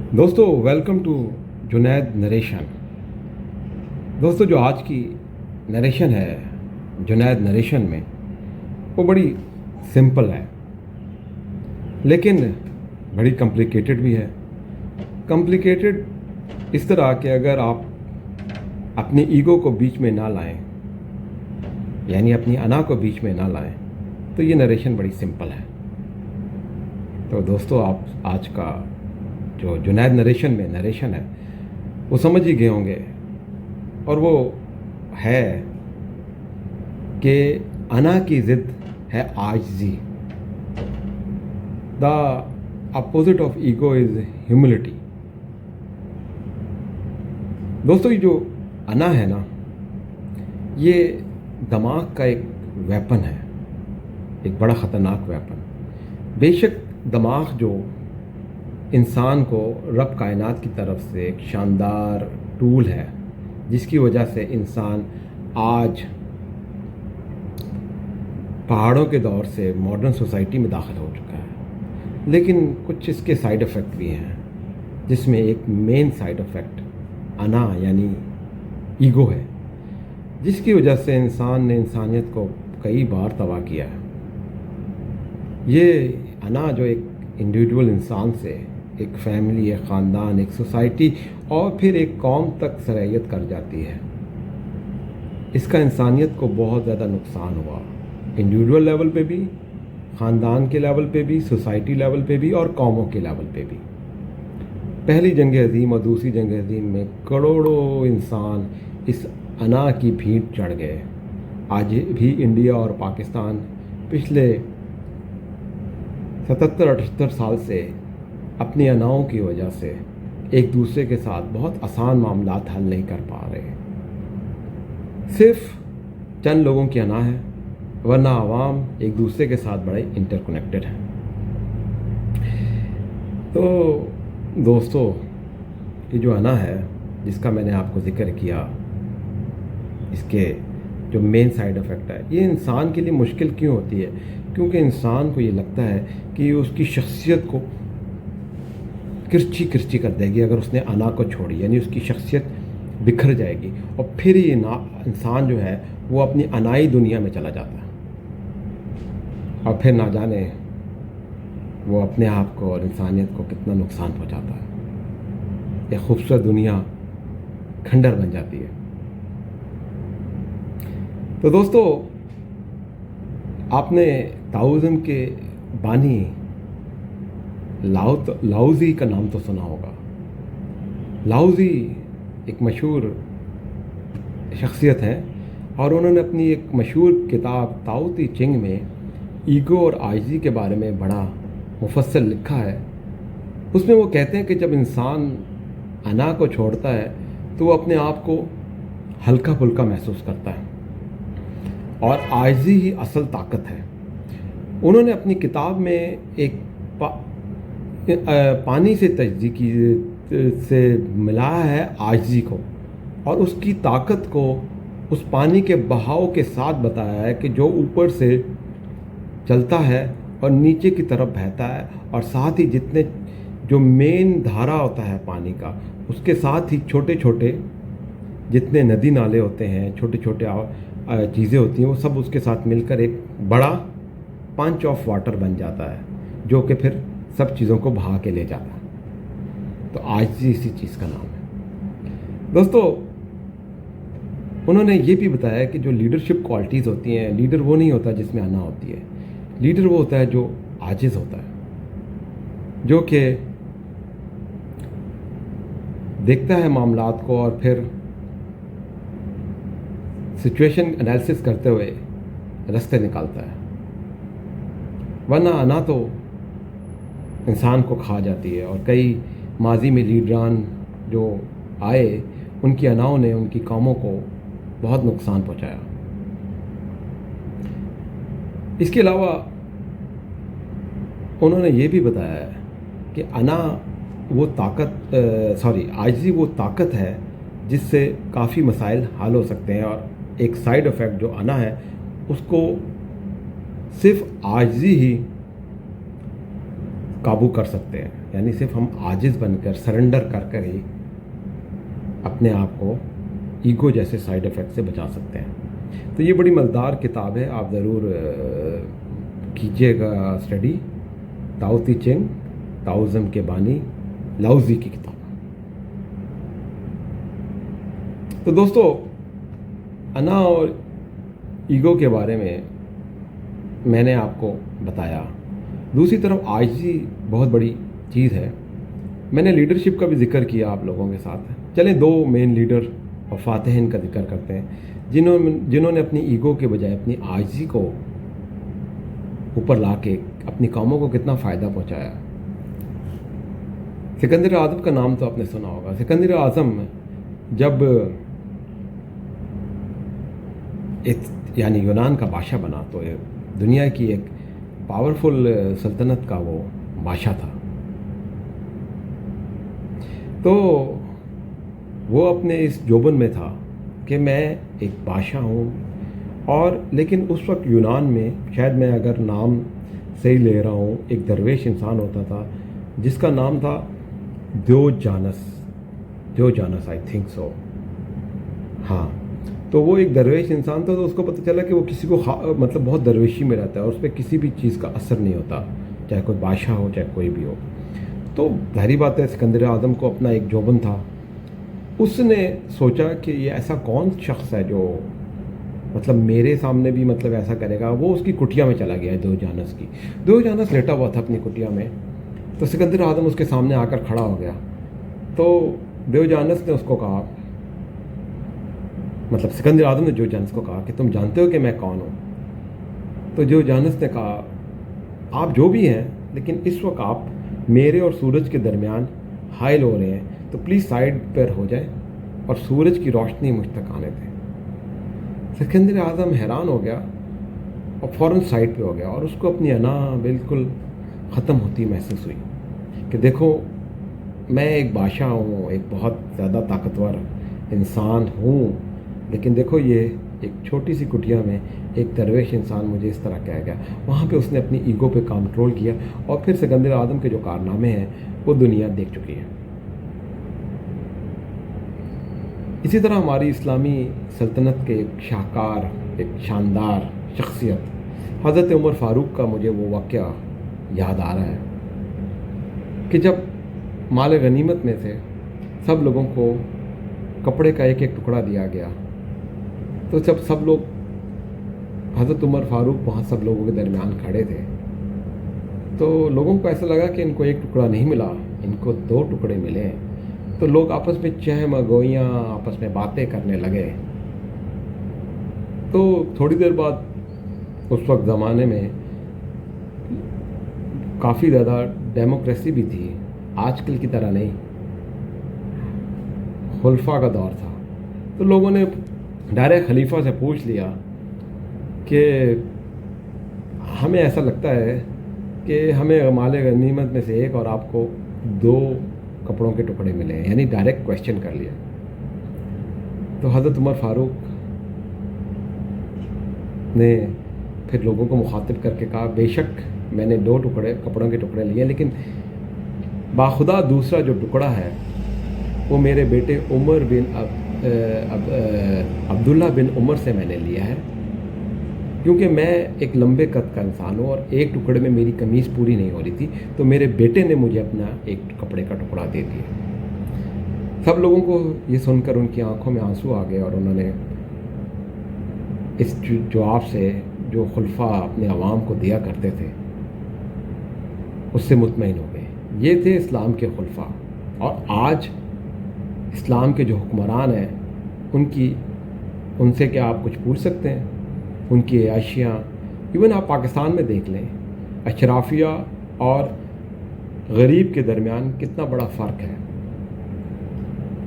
दोस्तों welcome to Junaid narration. दोस्तों जो आज की नरेशन है जुनैद नरेशन में वो बड़ी सिंपल है लेकिन बड़ी कॉम्प्लिकेटेड भी है। कॉम्प्लिकेटेड इस तरह कि अगर आप अपनी ईगो को बीच में ना लाएं, यानी अपनी अना को बीच में ना लाएं, तो ये नरेशन बड़ी सिंपल है। तो दोस्तों आप आज का जो जुनैद नरेशन में नरेशन है वो समझ ही गए होंगे, और वो है कि अना की ज़िद है आजिज़ी। The opposite of ego is humility. दोस्तों ये जो अना है ना, ये दिमाग का एक वेपन है, एक बड़ा ख़तरनाक वेपन। बेशक दिमाग जो इंसान को रब कायनात की तरफ से एक शानदार टूल है, जिसकी वजह से इंसान आज पहाड़ों के दौर से मॉडर्न सोसाइटी में दाखिल हो चुका है, लेकिन कुछ इसके साइड इफ़ेक्ट भी हैं, जिसमें एक मेन साइड इफ़ेक्ट अना यानी ईगो है, जिसकी वजह से इंसान ने इंसानियत को कई बार तबाह किया है। ये अना जो एक इंडिविजुअल इंसान से एक फैमिली, एक ख़ानदान, एक सोसाइटी और फिर एक कौम तक सरैयत कर जाती है, इसका इंसानियत को बहुत ज़्यादा नुकसान हुआ, इंडिविजुअल लेवल पे भी, ख़ानदान के लेवल पे भी, सोसाइटी लेवल पे भी और कौमों के लेवल पे भी। पहली जंग अज़ीम और दूसरी जंग अज़ीम में करोड़ों इंसान इस अना की भीड़ चढ़ गए। आज भी इंडिया और पाकिस्तान पिछले 77-78 साल से अपनी अनाओं की वजह से एक दूसरे के साथ बहुत आसान मामलात हल नहीं कर पा रहे। सिर्फ चंद लोगों की अना है, वरना आवाम एक दूसरे के साथ बड़े इंटरकनेक्टेड हैं। तो दोस्तों ये जो अना है जिसका मैंने आपको ज़िक्र किया, इसके जो मेन साइड इफ़ेक्ट है, ये इंसान के लिए मुश्किल क्यों होती है? क्योंकि इंसान को ये लगता है कि उसकी शख्सियत को किरची किरची कर देगी अगर उसने अना को छोड़ी, यानी उसकी शख्सियत बिखर जाएगी और फिर ये इंसान जो है वो अपनी अनाई दुनिया में चला जाता है और फिर ना जाने वो अपने आप को और इंसानियत को कितना नुकसान पहुंचाता है। एक खूबसूरत दुनिया खंडर बन जाती है। तो दोस्तों आपने ताओइज़्म के बानी लाओज़ी का नाम तो सुना होगा। लाओज़ी एक मशहूर शख्सियत हैं और उन्होंने अपनी एक मशहूर किताब ताओ ते चिंग में ईगो और आजिज़ी के बारे में बड़ा मुफस्सल लिखा है। उसमें वो कहते हैं कि जब इंसान अना को छोड़ता है तो वो अपने आप को हल्का फुल्का महसूस करता है और आजिज़ी ही असल ताकत है। उन्होंने अपनी किताब में एक पानी से तजदीकी से मिलाया है आजिज़ी को और उसकी ताकत को उस पानी के बहाव के साथ बताया है कि जो ऊपर से चलता है और नीचे की तरफ बहता है, और साथ ही जितने जो मेन धारा होता है पानी का, उसके साथ ही छोटे छोटे जितने नदी नाले होते हैं, छोटे छोटे चीज़ें होती हैं, वो सब उसके साथ मिलकर एक बड़ा पंच ऑफ वाटर बन जाता है, जो कि फिर सब चीज़ों को बहा के ले जाता है। तो आजिज़ी इसी चीज़ का नाम है। दोस्तों उन्होंने ये भी बताया कि जो लीडरशिप क्वालिटीज़ होती हैं, लीडर वो नहीं होता जिसमें अना होती है, लीडर वो होता है जो आजिज़ होता है, जो कि देखता है मामलात को और फिर सिचुएशन एनालिसिस करते हुए रास्ते निकालता है। वरना अना तो इंसान को खा जाती है, और कई माजी में लीडरान जो आए उनकी अनाओं ने उनकी कौमों को बहुत नुकसान पहुंचाया। इसके अलावा उन्होंने ये भी बताया है कि अना वो आजिज़ी वो ताकत है जिससे काफ़ी मसाइल हल हो सकते हैं, और एक साइड इफ़ेक्ट जो अना है उसको सिर्फ आजिज़ी ही काबू कर सकते हैं, यानी सिर्फ हम आजिज़ बनकर सरेंडर कर कर ही अपने आप को ईगो जैसे साइड इफ़ेक्ट से बचा सकते हैं। तो ये बड़ी मज़ेदार किताब है, आप ज़रूर कीजिएगा स्टडी। ताओ ती चिंग, ताओज़म के बानी, लाओज़ी की किताब। तो दोस्तों, अना और ईगो के बारे में मैंने आपको बताया। दूसरी तरफ आजिज़ी बहुत बड़ी चीज़ है। मैंने लीडरशिप का भी जिक्र किया आप लोगों के साथ। चलें दो मेन लीडर और फातिहीन का जिक्र करते हैं जिन्होंने अपनी ईगो के बजाय अपनी आजिज़ी को ऊपर ला के अपनी कौमों को कितना फ़ायदा पहुंचाया। सिकंदर आज़म का नाम तो आपने सुना होगा। सिकंदर आज़म जब यानी यूनान का बादशाह बना तो दुनिया की एक पावरफुल सल्तनत का वो बादशाह था। तो वो अपने इस जोबन में था कि मैं एक बादशाह हूँ, और लेकिन उस वक्त यूनान में, शायद मैं अगर नाम सही ले रहा हूँ, एक दरवेश इंसान होता था जिसका नाम था दियोजानस आई थिंक सो। हाँ, तो वो एक दरवेश इंसान था। तो उसको पता चला कि वो किसी को मतलब बहुत दरवेशी में रहता है और उस पर किसी भी चीज़ का असर नहीं होता, चाहे कोई बादशाह हो चाहे कोई भी हो। तो जाहिर बात है सिकंदर आज़म को अपना एक जोबन था। उसने सोचा कि ये ऐसा कौन शख्स है जो मतलब मेरे सामने भी मतलब ऐसा करेगा। वो उसकी कुटिया में चला गया, दियोजानस लेटा हुआ था अपनी कुटिया में। तो सिकंदर आज़म उसके सामने आकर खड़ा हो गया। तो दियोजानस ने उसको कहा, मतलब सिकंदर आज़म ने दियोजानस को कहा कि तुम जानते हो कि मैं कौन हूँ? तो दियोजानस ने कहा, आप जो भी हैं, लेकिन इस वक्त आप मेरे और सूरज के दरमियान हाइल हो रहे हैं, तो प्लीज़ साइड पर हो जाए और सूरज की रोशनी मुझ तक आने दें। सिकंदर आज़म हैरान हो गया और फ़ौरन साइड पे हो गया, और उसको अपनी अना बिल्कुल ख़त्म होती महसूस हुई कि देखो, मैं एक बादशाह हूँ, एक बहुत ज़्यादा ताकतवर इंसान हूँ, लेकिन देखो ये एक छोटी सी कुटिया में एक दरवेश इंसान मुझे इस तरह कह गया। वहाँ पे उसने अपनी ईगो पे कंट्रोल किया, और फिर सिकंदर आज़म के जो कारनामे हैं वो दुनिया देख चुकी है। इसी तरह हमारी इस्लामी सल्तनत के एक शाहकार, एक शानदार शख्सियत हज़रत उमर फ़ारूक का मुझे वो वाक़या याद आ रहा है कि जब माल गनीमत में से सब लोगों को कपड़े का एक एक टुकड़ा दिया गया, तो जब सब लोग, हज़रत उमर फ़ारूक वहाँ सब लोगों के दरमियान खड़े थे, तो लोगों को ऐसा लगा कि इनको एक टुकड़ा नहीं मिला, इनको दो टुकड़े मिले। तो लोग आपस में चहमगोइयाँ, आपस में बातें करने लगे। तो थोड़ी देर बाद, उस वक्त ज़माने में काफ़ी ज़्यादा डेमोक्रेसी भी थी, आजकल की तरह नहीं, खुलफा का दौर था। तो लोगों ने डायरेक्ट खलीफा से पूछ लिया कि हमें ऐसा लगता है कि हमें माल गनीमत में से एक और आपको दो कपड़ों के टुकड़े मिले हैं, यानी डायरेक्ट क्वेश्चन कर लिया। तो हज़रत उमर फ़ारूक ने फिर लोगों को मुखातिब करके कहा, बेशक मैंने दो टुकड़े कपड़ों के टुकड़े लिए, लेकिन बाखुदा दूसरा जो टुकड़ा है वो मेरे बेटे उमर बिन अब्दुल्ला बिन उमर से मैंने लिया है, क्योंकि मैं एक लंबे कद का इंसान हूँ और एक टुकड़े में मेरी कमीज़ पूरी नहीं हो रही थी, तो मेरे बेटे ने मुझे अपना एक कपड़े का टुकड़ा दे दिया। सब लोगों को ये सुनकर उनकी आंखों में आंसू आ गए, और उन्होंने इस जवाब से जो खुलफा अपने अवाम को दिया करते थे उससे मुतमईन हो गए। ये थे इस्लाम के खुलफा। और आज इस्लाम के जो हुक्मरान हैं उनसे क्या आप कुछ पूछ सकते हैं? उनकी अयाशियाँ, इवन आप पाकिस्तान में देख लें, अशराफिया और गरीब के दरमियान कितना बड़ा फ़र्क है,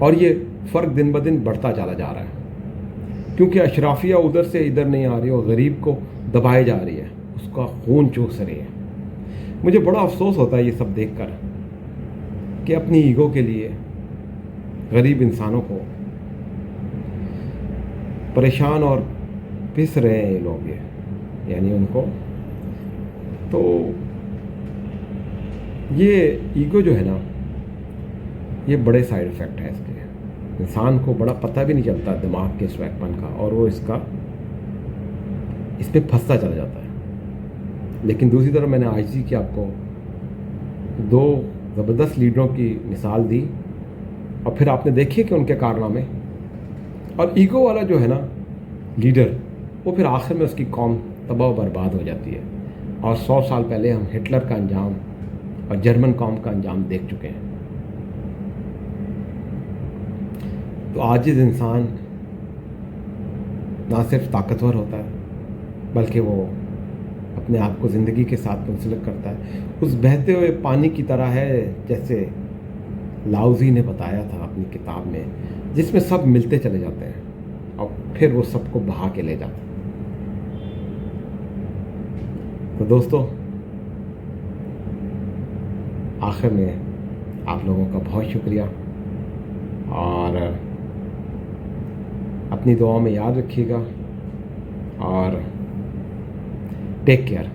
और ये फ़र्क दिन ब दिन बढ़ता चला जा रहा है, क्योंकि अशराफिया उधर से इधर नहीं आ रही और गरीब को दबाए जा रही है, उसका खून चूस रही है। मुझे बड़ा अफसोस होता है ये सब देखकर कि अपनी ईगो के लिए गरीब इंसानों को परेशान और पिस रहे हैं ये लोग, यानी उनको। तो یہ ایگو جو ہے نا، یہ بڑے سائیڈ افیکٹ ہیں اس کے. انسان کو بڑا پتہ بھی نہیں چلتا دماغ کے سویک پن کا، اور وہ اس پہ پھنستا چلا جاتا ہے. لیکن دوسری طرف میں نے عاجزی کی آپ کو 2 زبردست لیڈروں کی مثال دی، اور پھر آپ نے دیکھے کہ ان کے کارنامے. اور ایگو والا جو ہے نا لیڈر، وہ پھر آخر میں اس کی قوم تباہ و برباد ہو جاتی ہے. اور 100 سال پہلے ہم ہٹلر کا انجام اور جرمن قوم کا انجام دیکھ چکے ہیں. تو عاجز انسان نہ صرف طاقتور ہوتا ہے، بلکہ وہ اپنے آپ کو زندگی کے ساتھ منسلک کرتا ہے. اس بہتے ہوئے پانی کی طرح ہے، جیسے لاؤزی نے بتایا تھا اپنی کتاب میں، جس میں سب ملتے چلے جاتے ہیں اور پھر وہ سب کو بہا کے لے جاتے ہیں. تو دوستو، آخر میں آپ لوگوں کا بہت شکریہ، اور اپنی دعاؤں میں یاد رکھیے گا، اور ٹیک کیئر.